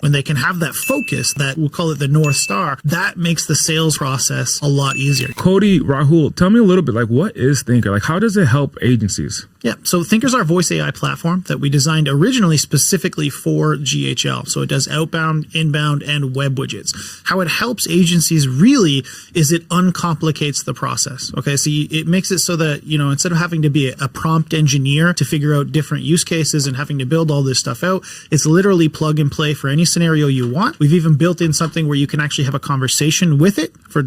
When they can have that focus, that we'll call it the North Star, that makes the sales process a lot easier. Cody, Rahul, tell me a little bit, like, what is Thinkrr? Like, how does it help agencies? Yeah, so Thinkrr's our voice AI platform that we designed originally specifically for GHL. So it does outbound, inbound, and web widgets. How it helps agencies really is it uncomplicates the process. Okay, so it makes it so that, instead of having to be a prompt engineer to figure out different use cases and having to build all this stuff out, it's literally plug and play for any scenario you want. We've even built in something where you can actually have a conversation with it for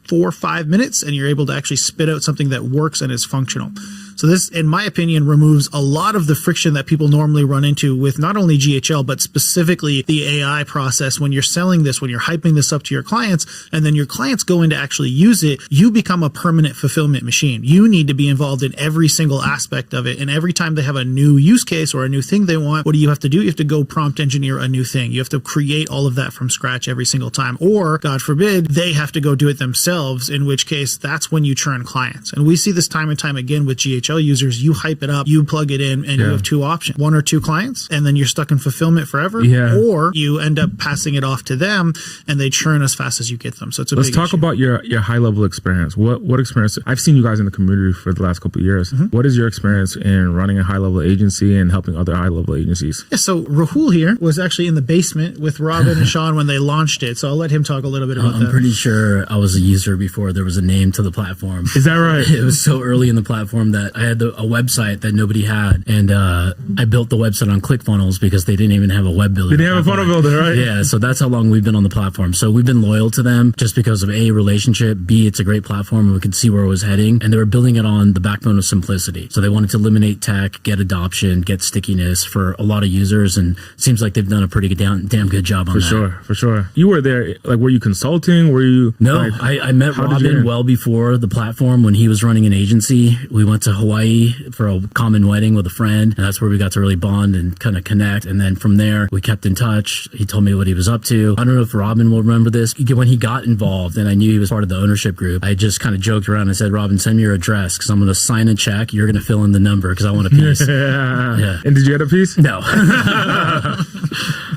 4 or 5 minutes, and you're able to actually spit out something that works and is functional. So this, in my opinion, removes a lot of the friction that people normally run into with not only GHL, but specifically the AI process. When you're selling this, when you're hyping this up to your clients, and then your clients go in to actually use it, you become a permanent fulfillment machine. You need to be involved in every single aspect of it. And every time they have a new use case or a new thing they want, what do you have to do? You have to go prompt engineer a new thing. You have to create all of that from scratch every single time. Or, God forbid, they have to go do it themselves, in which case that's when you churn clients. And we see this time and time again with GHL users. You hype it up, you plug it in, and you have 2 options. 1 or 2 clients, and then you're stuck in fulfillment forever. Or you end up passing it off to them, and they churn as fast as you get them. So it's a Let's big talk issue. about your high level experience. What experience? I've seen you guys in the community for the last couple of years. What is your experience in running a high level agency and helping other high level agencies? Yeah, so Rahul here was actually in the basement with Robin and Sean when they launched it. So I'll let him talk a little bit about that. I'm pretty sure I was a user before there was a name to the platform. Is that right? It was so early in the platform that I had a website that nobody had, and I built the website on ClickFunnels because they didn't even have a web builder. They didn't have a funnel builder, right? Yeah, so that's how long we've been on the platform. So we've been loyal to them just because of A, relationship, B, it's a great platform and we could see where it was heading, and they were building it on the backbone of simplicity. So they wanted to eliminate tech, get adoption, get stickiness for a lot of users, and it seems like they've done a pretty damn good job on that. For sure. You were there, like, were you consulting? Were you? No, like, I met Robin well before the platform when he was running an agency. We went to Hawaii for a common wedding with a friend, and that's where we got to really bond and kind of connect. And then from there, we kept in touch. He told me what he was up to. I don't know if Robin will remember this. When he got involved and I knew he was part of the ownership group, I just kind of joked around and said, Robin, send me your address because I'm going to sign a check. You're going to fill in the number because I want a piece. Yeah. And did you get a piece? No.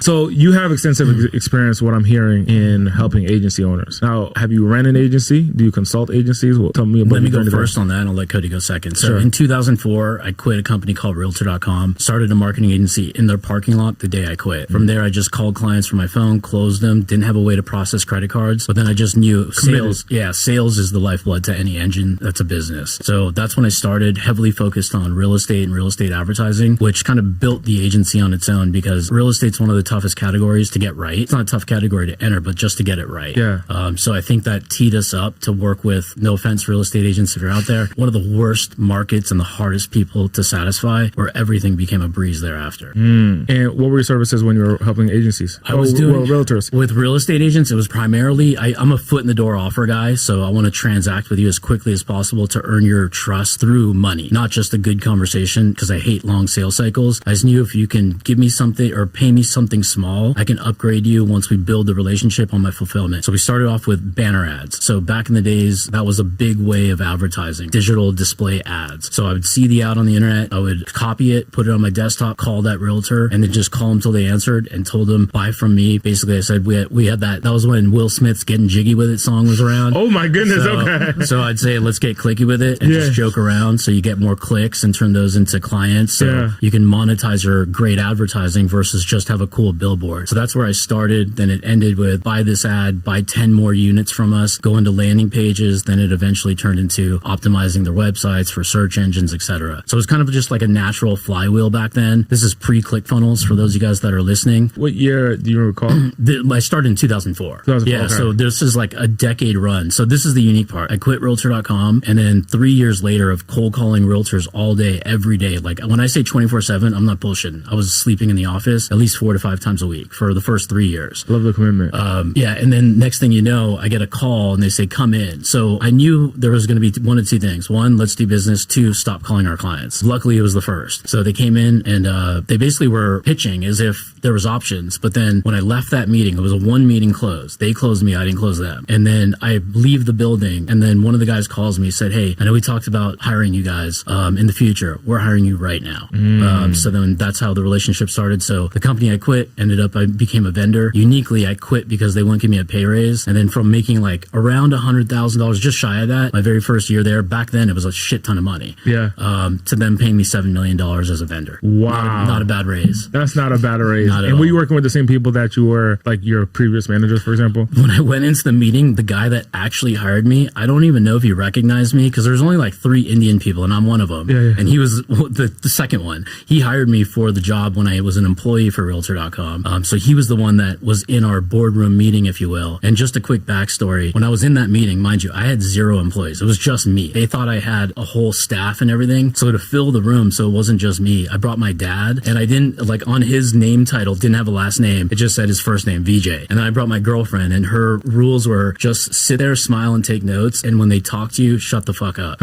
So you have extensive experience, what I'm hearing, in helping agency owners. Now, have you ran an agency? Do you consult agencies? Well, tell me about. Let me go first on that, and I'll let Cody go second. So in 2004, I quit a company called Realtor.com, started a marketing agency in their parking lot the day I quit. From there, I just called clients from my phone, closed them, didn't have a way to process credit cards, but then I just knew sales is the lifeblood to any engine that's a business. So that's when I started, heavily focused on real estate and real estate advertising, which kind of built the agency on its own because real estate's one of the toughest categories to get right. It's not a tough category to enter, but just to get it right. So I think that teed us up to work with, no offense, real estate agents if you're out there, one of the worst markets and the hardest people to satisfy, where everything became a breeze thereafter. And what were your services when you were helping agencies? I was doing realtors. With real estate agents, it was primarily, I'm a foot in the door offer guy, so I want to transact with you as quickly as possible to earn your trust through money, not just a good conversation, because I hate long sales cycles. I just knew if you can give me something or pay me something small, I can upgrade you once we build the relationship on my fulfillment. So we started off with banner ads. So back in the days, that was a big way of advertising, digital display ads. So I would see the ad on the internet, I would copy it, put it on my desktop, call that realtor, and then just call them till they answered and told them, buy from me. Basically, I said we had that. That was when Will Smith's Getting Jiggy With It song was around. Oh my goodness, okay. So I'd say, let's get clicky with it and just joke around so you get more clicks and turn those into clients. So you can monetize your great advertising versus just have a cool billboard. So that's where I started. Then it ended with buy this ad, buy 10 more units from us, go into landing pages. Then it eventually turned into optimizing their websites for search engines, etc. So it was kind of just like a natural flywheel back then. This is pre-ClickFunnels for those of you guys that are listening. What year do you recall? I started in 2004. Yeah, okay. So this is like a decade run. So this is the unique part. I quit Realtor.com, and then 3 years later of cold calling realtors all day, every day. Like when I say 24/7, I'm not bullshitting. I was sleeping in the office at least 4 to 5 times a week for the first 3 years. Love the commitment. And then next thing you know, I get a call and they say, come in. So I knew there was going to be one of two things. One, let's do business. Two, stop calling our clients. Luckily, it was the first. So they came in and they basically were pitching as if there was options. But then when I left that meeting, it was a one meeting close. They closed me. I didn't close them. And then I leave the building. And then one of the guys calls me, said, hey, I know we talked about hiring you guys in the future. We're hiring you right now. So then that's how the relationship started. So the company I quit, quit, I became a vendor. Uniquely, I quit because they wouldn't give me a pay raise. And then from making like around $100,000, just shy of that, my very first year there, back then it was a shit ton of money. Yeah. To them paying me $7 million as a vendor. Wow. Not a bad raise. That's not a bad raise. Not at and were you all. working with the same people that you were, like your previous managers, for example? When I went into the meeting, the guy that actually hired me, I don't even know if he recognized me because there's only like 3 Indian people and I'm one of them. Yeah. And he was the second one. He hired me for the job when I was an employee for Realtor.com. So he was the one that was in our boardroom meeting, if you will. And just a quick backstory. When I was in that meeting, mind you, I had 0 employees. It was just me. They thought I had a whole staff and everything. So to fill the room, so it wasn't just me, I brought my dad and I didn't, like on his name title, didn't have a last name. It just said his first name, VJ. And then I brought my girlfriend and her rules were just sit there, smile and take notes. And when they talk to you, shut the fuck up.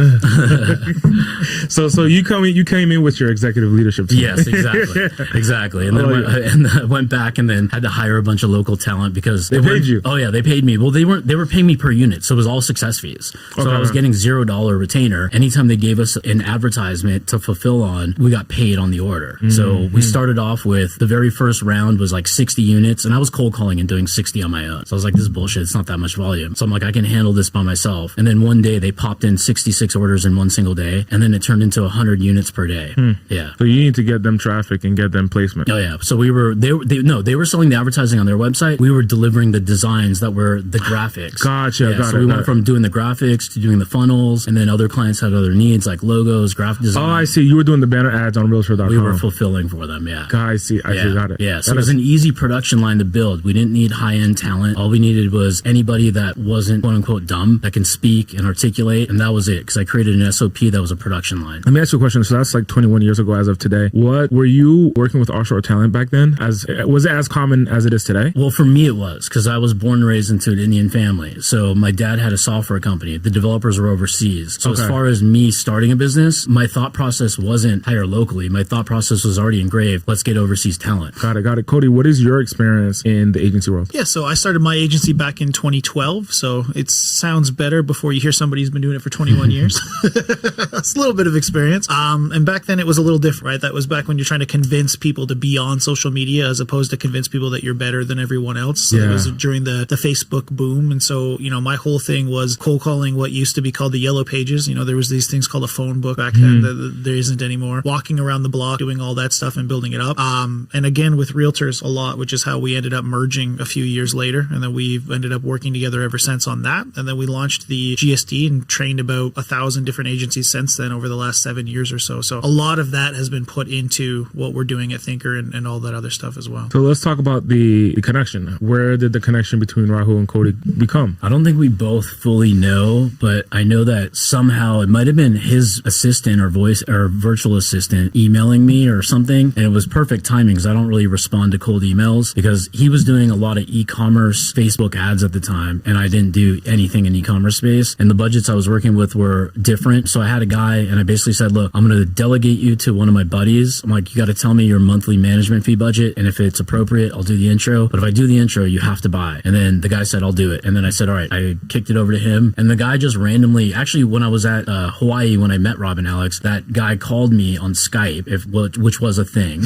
So you came in with your executive leadership team. Yes, exactly. And then I went back and then had to hire a bunch of local talent because they paid you. Oh yeah, they paid me. Well, they were paying me per unit, so it was all success fees. So I was getting $0 retainer. Anytime they gave us an advertisement to fulfill on, we got paid on the order. So we started off with the very first round was like 60 units, and I was cold calling and doing 60 on my own. So I was like, this is bullshit. It's not that much volume. So I'm like, I can handle this by myself. And then one day they popped in 66 orders in one single day, and then it turned into 100 units per day. Yeah. So you need to get them traffic and get them placement. Oh yeah. So they were selling the advertising on their website. We were delivering the designs that were the graphics. Gotcha. Yeah, so we went from doing the graphics to doing the funnels, and then other clients had other needs like logos, graphic design. Oh, I see. You were doing the banner ads on Realtor.com. We were fulfilling for them. Yeah. I see. I see. Got it. Yeah. So it was an easy production line to build. We didn't need high-end talent. All we needed was anybody that wasn't quote unquote dumb, that can speak and articulate, and that was it. Because I created an SOP that was a production line. Let me ask you a question. So that's like 21 years ago as of today. What were you working with offshore talent back then? Was it as common as it is today? Well, for me it was, because I was born and raised into an Indian family. So my dad had a software company. The developers were overseas. So as far as me starting a business, my thought process wasn't hire locally. My thought process was already engraved. Let's get overseas talent. Got it. Cody, what is your experience in the agency world? Yeah, so I started my agency back in 2012. So it sounds better before you hear somebody who's been doing it for 21 years. It's a little bit of experience. And back then it was a little different, right? That was back when you're trying to convince people to be on social media as opposed to convince people that you're better than everyone else. So it was during the Facebook boom. And so, my whole thing was cold calling what used to be called the yellow pages. There was these things called a phone book back then that there isn't anymore. Walking around the block, doing all that stuff and building it up. And again, with realtors a lot, which is how we ended up merging a few years later. And then we've ended up working together ever since on that. And then we launched the GSD and trained about 1,000 different agencies since then over the last 7 years or so. So a lot of that has been put into what we're doing at Thinkrr and all that other stuff as well. So let's talk about the connection. Where did the connection between Rahul and Cody become? I don't think we both fully know, but I know that somehow it might have been his assistant or voice or virtual assistant emailing me or something. And it was perfect timing because I don't really respond to cold emails because he was doing a lot of e-commerce Facebook ads at the time. And I didn't do anything in e-commerce space. And the budgets I was working with were different. So I had a guy and I basically said, look, I'm going to delegate you to one of my buddies. I'm like, you got to tell me your monthly management fee budget. And if it's appropriate, I'll do the intro. But if I do the intro, you have to buy. And then the guy said, I'll do it. And then I said, all right, I kicked it over to him. And the guy just randomly, actually, when I was at Hawaii, when I met Rob and Alex, that guy called me on Skype, which was a thing.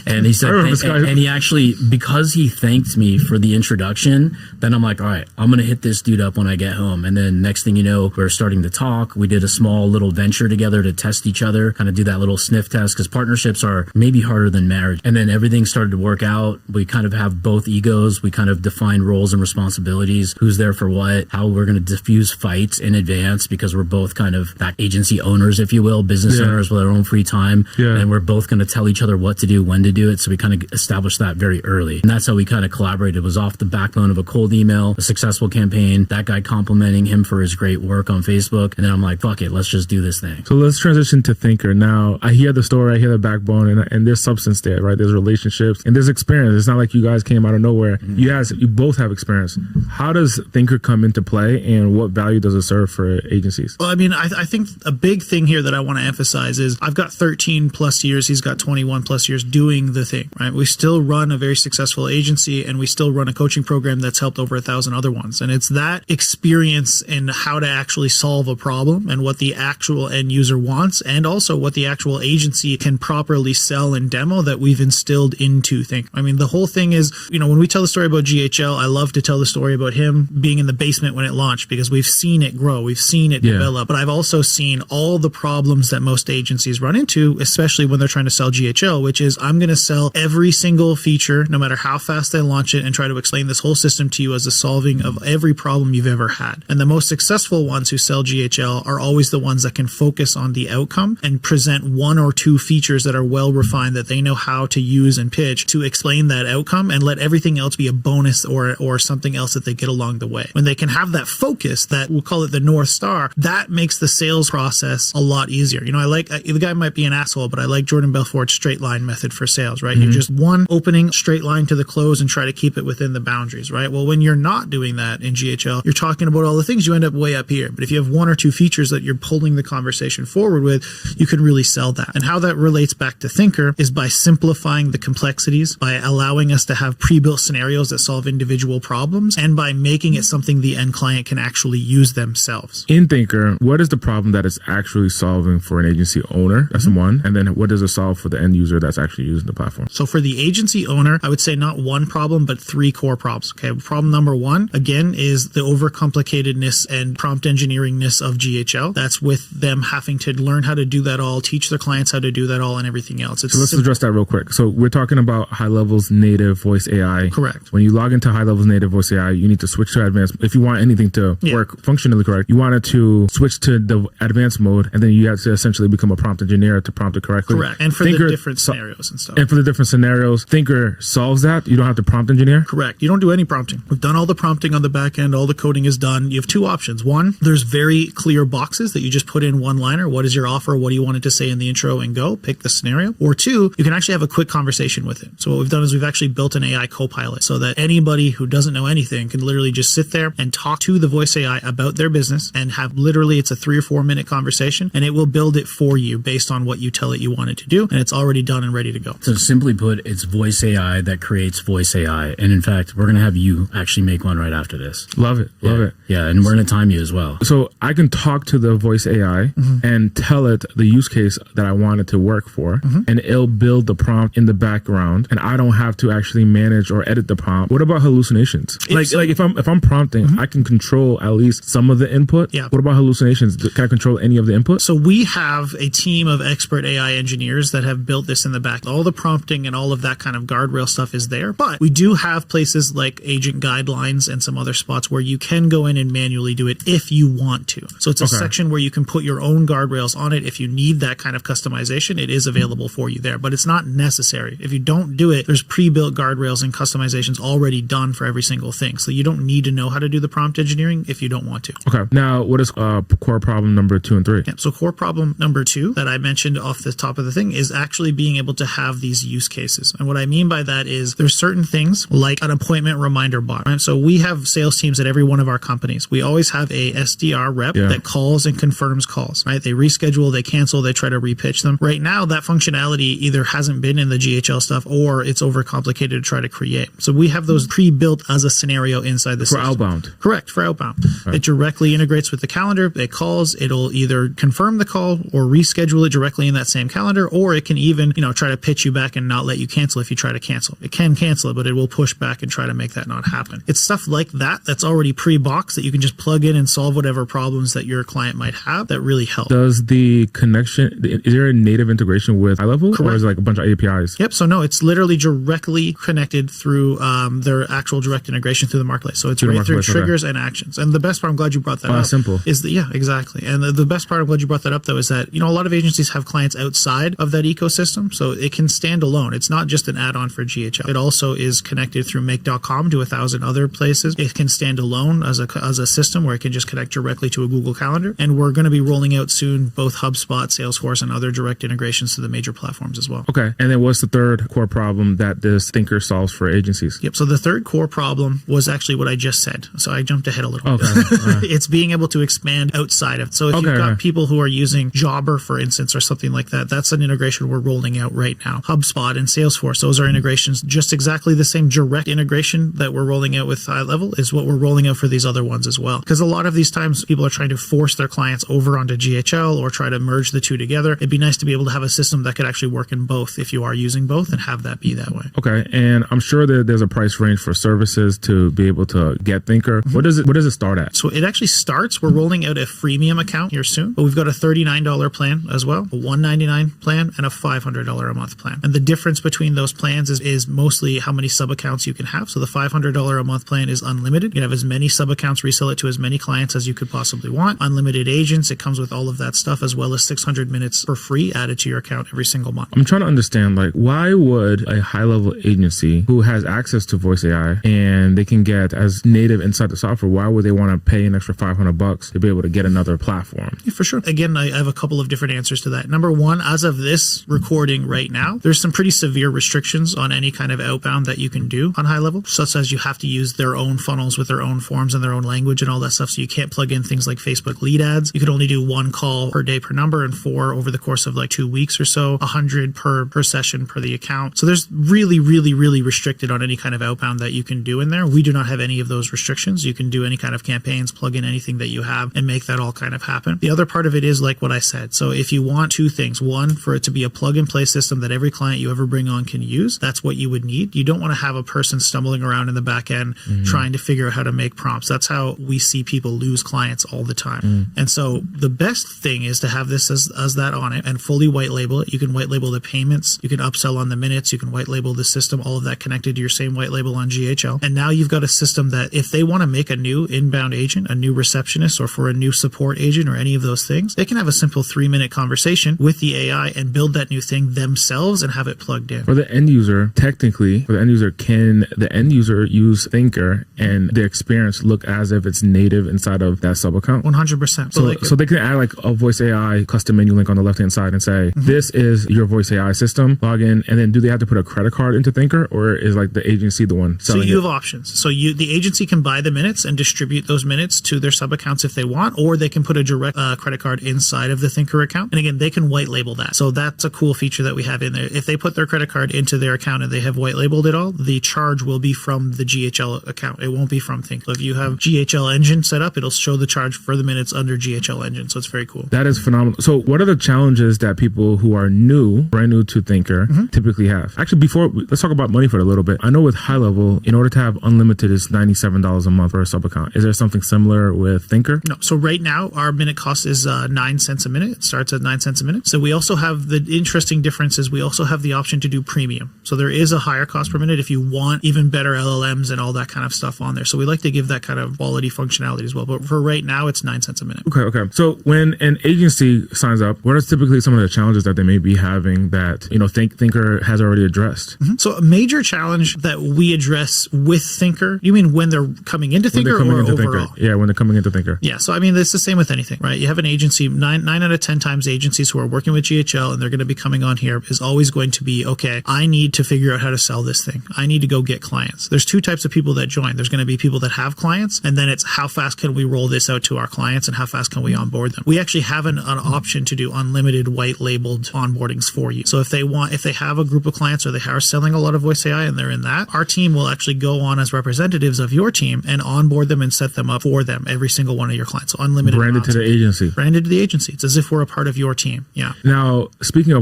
And he said, and he actually, because he thanked me for the introduction, then I'm like, all right, I'm going to hit this dude up when I get home. And then next thing you know, we're starting to talk. We did a small little venture together to test each other, kind of do that little sniff test because partnerships are maybe harder than marriage. And then everything started to work out. We kind of have both egos. We kind of define roles and responsibilities, who's there for what, how we're going to diffuse fights in advance because we're both kind of that agency owners, if you will, business owners with our own free time. And we're both going to tell each other what to do, when to do it. So we kind of established that very early. And that's how we kind of collaborated. It was off the backbone of a cold email, a successful campaign, that guy complimenting him for his great work on Facebook. And then I'm like, fuck it, let's just do this thing. So let's transition to Thinkrr. Now, I hear the story, I hear the backbone, and there's substance there, right? There's relationships and there's experience. It's not like you guys came out of nowhere. You both have experience. How does Thinkrr come into play and what value does it serve for agencies? Well, I mean, I think a big thing here that I want to emphasize is I've got 13 plus years. He's got 21 plus years doing the thing, right? We still run a very successful agency and we still run a coaching program that's helped over 1,000 other ones. And it's that experience in how to actually solve a problem and what the actual end user wants and also what the actual agency can properly sell and demo that we've instilled build into Thinkrr. I mean, the whole thing is, when we tell the story about GHL, I love to tell the story about him being in the basement when it launched, because we've seen it grow, we've seen it develop, but I've also seen all the problems that most agencies run into, especially when they're trying to sell GHL, which is I'm going to sell every single feature, no matter how fast they launch it, and try to explain this whole system to you as a solving of every problem you've ever had. And the most successful ones who sell GHL are always the ones that can focus on the outcome and present one or two features that are well refined that they know how to use and pitch to explain that outcome, and let everything else be a bonus or something else that they get along the way. When they can have that focus, that we'll call it the North Star, that makes the sales process a lot easier. I like, the guy might be an asshole, but I like Jordan Belfort's straight line method for sales, right? You just one opening straight line to the close and try to keep it within the boundaries, right? Well, when you're not doing that in GHL, you're talking about all the things, you end up way up here. But if you have one or two features that you're pulling the conversation forward with, you can really sell that. And how that relates back to Thinkrr is by simplifying the complexities, by allowing us to have pre-built scenarios that solve individual problems, and by making it something the end client can actually use themselves. In Thinkrr, what is the problem that it's actually solving for an agency owner? That's one. And then what does it solve for the end user that's actually using the platform? So for the agency owner, I would say not one problem, but three core problems. Okay. Problem number one, again, is the overcomplicatedness and prompt engineeringness of GHL. That's with them having to learn how to do that all, teach their clients how to do that all, and everything else. So let's address that real quick. So we're talking about High Levels native voice AI. Correct. When you log into High Levels native voice AI, you need to switch to advanced. If you want anything to work functionally correct, you want it to switch to the advanced mode, and then you have to essentially become a prompt engineer to prompt it correctly. Correct. And for the different scenarios and stuff. And for the different scenarios, Thinkrr solves that. You don't have to prompt engineer. Correct. You don't do any prompting. We've done all the prompting on the back end. All the coding is done. You have two options. One, there's very clear boxes that you just put in one-liner. What is your offer? What do you want it to say in the intro, and go pick the scenario? Or two, you can actually have a quick conversation with it. So what we've done is we've actually built an AI co-pilot so that anybody who doesn't know anything can literally just sit there and talk to the voice AI about their business, and have literally, it's a 3 or 4 minute conversation, and it will build it for you based on what you tell it you want it to do. And it's already done and ready to go. So simply put, it's voice AI that creates voice AI. And in fact, we're going to have you actually make one right after this. Love it. Love it. Yeah. And we're going to time you as well. So I can talk to the voice AI and tell it the use case that I want it to work for, and it'll build the prompt in the background, and I don't have to actually manage or edit the prompt. What about hallucinations? Like if I'm prompting, I can control at least some of the input. Yeah. What about hallucinations? Can I control any of the input? So we have a team of expert AI engineers that have built this in the back. All the prompting and all of that kind of guardrail stuff is there, but we do have places like agent guidelines and some other spots where you can go in and manually do it if you want to. So it's a section where you can put your own guardrails on it. If you need that kind of customization, it is available for you there, but it's not necessary. If you don't do it, there's pre-built guardrails and customizations already done for every single thing. So you don't need to know how to do the prompt engineering if you don't want to. Okay. Now, what is core problem number 2 and 3? Yeah, so core problem number 2 that I mentioned off the top of the thing is actually being able to have these use cases. And what I mean by that is there's certain things like an appointment reminder bot. Right? So we have sales teams at every one of our companies. We always have a SDR rep that calls and confirms calls, right? They reschedule, they cancel, they try to repitch them. Right now, that functionality either hasn't been in the GHL stuff or it's overcomplicated to try to create. So we have those pre-built as a scenario inside the system. For outbound. Correct, for outbound. Right. It directly integrates with the calendar. It calls, it'll either confirm the call or reschedule it directly in that same calendar, or it can even, try to pitch you back and not let you cancel if you try to cancel. It can cancel it, but it will push back and try to make that not happen. It's stuff like that that's already pre-boxed that you can just plug in and solve whatever problems that your client might have that really help. Does the connection, is there a native integration with High Level? Correct. Or is it like a bunch of APIs? Yep. So no, it's literally directly connected through their actual direct integration through the marketplace. So it's right through triggers and actions. And the best part, I'm glad you brought that up. Simple. Is that, yeah, exactly. And the best part, I'm glad you brought that up though, is that, a lot of agencies have clients outside of that ecosystem. So it can stand alone. It's not just an add-on for GHL. It also is connected through make.com to 1,000 other places. It can stand alone as a system where it can just connect directly to a Google Calendar. And we're going to be rolling out soon both HubSpot, Salesforce, and other direct integrations to the major platforms as well. Okay. And then what's the third core problem that this Thinkrr solves for agencies? Yep. So the third core problem was actually what I just said. So I jumped ahead a little bit. Okay. It's being able to expand outside of it. So if you've got people who are using Jobber, for instance, or something like that, that's an integration we're rolling out right now. HubSpot and Salesforce, those are integrations, just exactly the same direct integration that we're rolling out with High Level is what we're rolling out for these other ones as well. Because a lot of these times people are trying to force their clients over onto GHL or try to merge the two together. It'd be nice to be able to have a system that could actually work in both if you are using both. both and have that be that way. Okay, and I'm sure that there's a price range for services to be able to get Thinkrr. Mm-hmm. What does it start at? So it actually starts, we're rolling out a freemium account here soon, but we've got a $39 plan as well, a $199 plan, and a $500 a month plan. And the difference between those plans is mostly how many sub accounts you can have. So the $500 a month plan is unlimited. You can have as many sub accounts, resell it to as many clients as you could possibly want. Unlimited agents, it comes with all of that stuff, as well as 600 minutes for free added to your account every single month. I'm trying to understand, like, why would a high-level agency who has access to voice AI and they can get as native inside the software, why would they want to pay an extra $500 to be able to get another platform? Yeah, for sure. Again, I have a couple of different answers to that. Number one, as of this recording right now, there's some pretty severe restrictions on any kind of outbound that you can do on high level, such as you have to use their own funnels with their own forms and their own language and all that stuff. So you can't plug in things like Facebook lead ads. You could only do 1 call per day per number and 4 over the course of like 2 weeks or so, 100 per session per the account. So there's really restricted on any kind of outbound that you can do in there. We do not have any of those restrictions. You can do any kind of campaigns, plug in anything that you have and make that all kind of happen. The other part of it is like what I said. So if you want 2 things, one, for it to be a plug and play system that every client you ever bring on can use, that's what you would need. You don't want to have a person stumbling around in the back end trying to figure out how to make prompts. That's how we see people lose clients all the time. And so the best thing is to have this as that on it and fully white label it. You can white label the payments, you can upsell on the minutes, you can white label the system, all of that connected to your same white label on GHL. And now you've got a system that if they want to make a new inbound agent, a new receptionist, or for a new support agent or any of those things, they can have a simple 3-minute conversation with the AI and build that new thing themselves and have it plugged in. For the end user, technically, can the end user use Thinkrr and the experience look as if it's native inside of that sub account? 100%. So they can add like a voice AI custom menu link on the left-hand side and say, this is your voice AI system, log in, and then do they have to put a credit card into Thinkrr, or is like the agency the one selling it? So you have options. So the agency can buy the minutes and distribute those minutes to their sub accounts if they want, or they can put a direct credit card inside of the Thinkrr account. And again, they can white label that. So that's a cool feature that we have in there. If they put their credit card into their account and they have white labeled it all, the charge will be from the GHL account. It won't be from Thinkrr. So if you have GHL Engine set up, it'll show the charge for the minutes under GHL Engine. So it's very cool. That is phenomenal. So what are the challenges that people who are brand new to Thinkrr typically have? Actually, let's talk about money for a little bit. I know with high level, in order to have unlimited is $97 a month for a sub account. Is there something similar with Thinkrr? No. So right now, our minute cost is 9 cents a minute. It starts at 9 cents a minute. So we also have the interesting difference is we also have the option to do premium. So there is a higher cost per minute if you want even better LLMs and all that kind of stuff on there. So we like to give that kind of quality functionality as well. But for right now, it's 9 cents a minute. Okay. So when an agency signs up, what are typically some of the challenges that they may be having that, Thinkrr has already addressed? So a major challenge that we address with Thinkrr, you mean when they're coming into Thinkrr or overall? Thinkrr. Yeah, when they're coming into Thinkrr. Yeah. So I mean, it's the same with anything, right? You have an agency, 9 out of 10 times agencies who are working with GHL and they're going to be coming on here is always going to be, okay, I need to figure out how to sell this thing. I need to go get clients. There's 2 types of people that join. There's going to be people that have clients, and then it's how fast can we roll this out to our clients and how fast can we onboard them? We actually have an option to do unlimited white labeled onboardings for you. So if they have a group of clients or they are selling a lot of voice AI and they're in that, our team will actually go on as representatives of your team and onboard them and set them up for them, every single one of your clients. So unlimited. Branded to the agency. Branded to the agency. It's as if we're a part of your team. Yeah. Now, speaking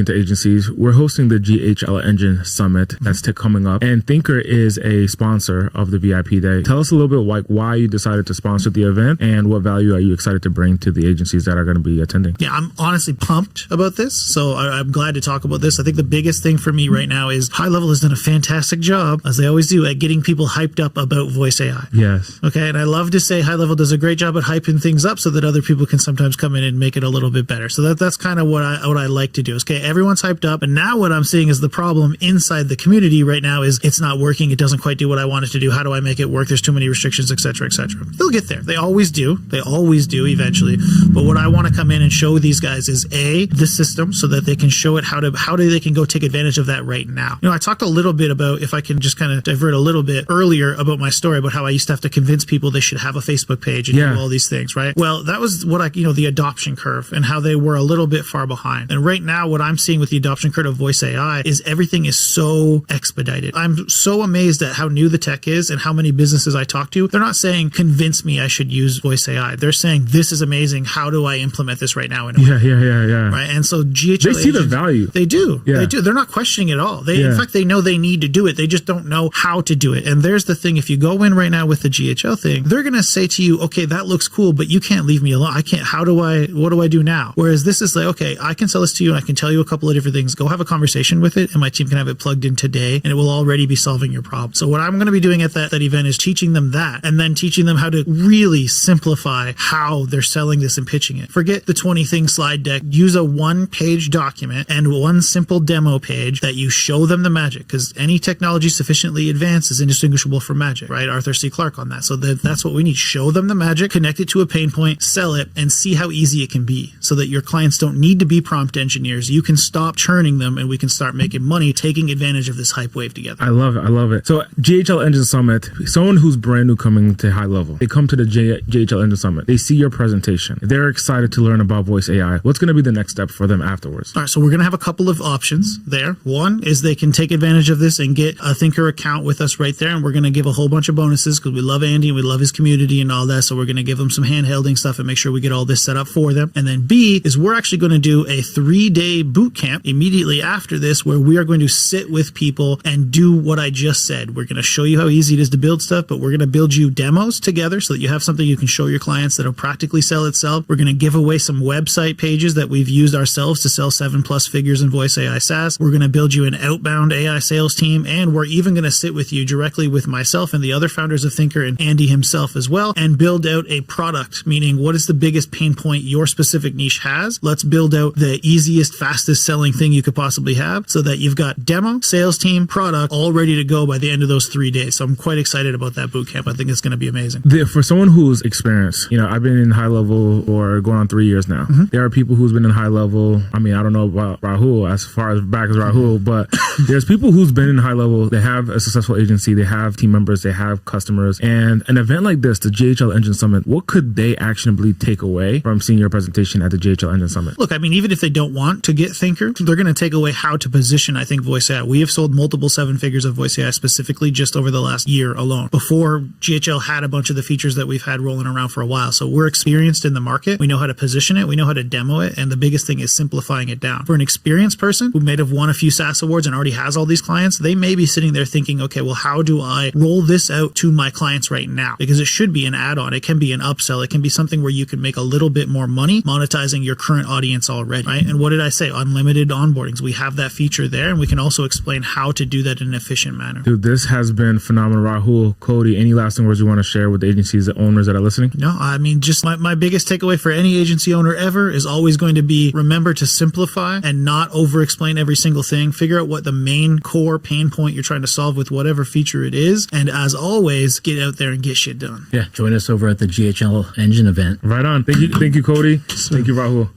to agencies, we're hosting the GHL Engine Summit that's coming up, and Thinkrr is a sponsor of the VIP day. Tell us a little bit like why you decided to sponsor the event and what value are you excited to bring to the agencies that are going to be attending? Yeah, I'm honestly pumped about this. So I'm glad to talk about this. I think the biggest thing for me right now is High Level has done a fantastic job, as they always do, at getting people hyped up about voice AI. Yes. Okay. And I love to say High Level does a great job at hyping things up so that other people can sometimes come in and make it a little bit better. So that's kind of what I like to do. Is, okay, everyone's hyped up. And now what I'm seeing is the problem inside the community right now is it's not working. It doesn't quite do what I want it to do. How do I make it work? There's too many restrictions, et cetera, et cetera. They'll get there. They always do. They always do eventually. But what I want to come in and show these guys is the system so that they can show it how they can go take advantage of that right now. I talked a little bit about, if I can just kind of divert a little bit earlier about my story about how I used to have to convince people they should have a Facebook page and do all these things, right? Well, that was what the adoption curve and how they were a little bit far behind. And right now, what I'm seeing with the adoption curve of voice AI is everything is so expedited. I'm so amazed at how new the tech is and how many businesses I talk to. They're not saying, convince me I should use voice AI. They're saying, this is amazing. How do I implement this right now? Yeah. Right. And so GHL they see the value. They do. Dude, they're not questioning it at all. In Yeah. fact, they know they need to do it. They just don't know how to do it. And there's the thing. If you go in right now with the GHL thing, they're going to say to you, okay, that looks cool, but you can't leave me alone. I can't. What do I do now? Whereas this is like, okay, I can sell this to you and I can tell you a couple of different things. Go have a conversation with it and my team can have it plugged in today and it will already be solving your problem. So what I'm going to be doing at that event is teaching them that and then teaching them how to really simplify how they're selling this and pitching it. Forget the 20 thing slide deck. Use a 1-page document and one simple demo page that you show them the magic, because any technology sufficiently advanced is indistinguishable from magic, right? Arthur C. Clarke on that. So that's what we need. Show them the magic, connect it to a pain point, sell it, and see how easy it can be so that your clients don't need to be prompt engineers. You can stop churning them and we can start making money taking advantage of this hype wave together. I love it. I love it. So GHL Engine Summit, someone who's brand new coming to high level, they come to the GHL Engine Summit. They see your presentation. They're excited to learn about voice AI. What's going to be the next step for them afterwards? All right, so we're going to have a couple of options there. One is they can take advantage of this and get a Thinkrr account with us right there, and we're going to give a whole bunch of bonuses because we love Andy and we love his community and all that. So we're going to give them some handholding stuff and make sure we get all this set up for them. And then B is we're actually going to do a 3-day boot camp immediately after this where we are going to sit with people and do what I just said. We're going to show you how easy it is to build stuff, but we're going to build you demos together so that you have something you can show your clients that'll practically sell itself. We're going to give away some website pages that we've used ourselves to sell 7+ figures in voice AI SaaS. We're going to build you an outbound AI sales team, and we're even going to sit with you directly with myself and the other founders of Thinkrr and Andy himself as well and build out a product, meaning what is the biggest pain point your specific niche has? Let's build out the easiest, fastest selling thing you could possibly have so that you've got demo, sales team, product all ready to go by the end of those 3 days. So I'm quite excited about that boot camp. I think it's going to be amazing. For someone who's experienced, I've been in high level or going on 3 years now. There are people who's been in high level. I mean, I don't know about Rahul as far as back as Rahul, but there's people who's been in high level. They have a successful agency. They have team members. They have customers. And an event like this, the GHL Engine Summit, what could they actionably take away from seeing your presentation at the GHL Engine Summit? Look, I mean, even if they don't want to get Thinkrr, they're going to take away how to position, I think, voice AI. We have sold multiple 7 figures of voice AI specifically just over the last year alone. Before GHL had a bunch of the features that we've had rolling around for a while. So we're experienced in the market. We know how to position it. We know how to demo it. And the biggest thing is simplifying it down. For an experienced person who may have won a few SaaS awards and already has all these clients, they may be sitting there thinking, okay, well, how do I roll this out to my clients right now? Because it should be an add-on. It can be an upsell. It can be something where you can make a little bit more money monetizing your current audience already, right? And what did I say? Unlimited onboardings. We have that feature there, and we can also explain how to do that in an efficient manner. Dude, this has been phenomenal. Rahul, Cody, any lasting words you want to share with the agencies, the owners that are listening? No, I mean, just my biggest takeaway for any agency owner ever is always going to be remember to simplify and not over-explain every single thing. Figure out what the main core pain point you're trying to solve with whatever feature it is. And as always, get out there and get shit done. Yeah, join us over at the GHL Engine event. Right on. Thank you, Cody. Thank you, Rahul.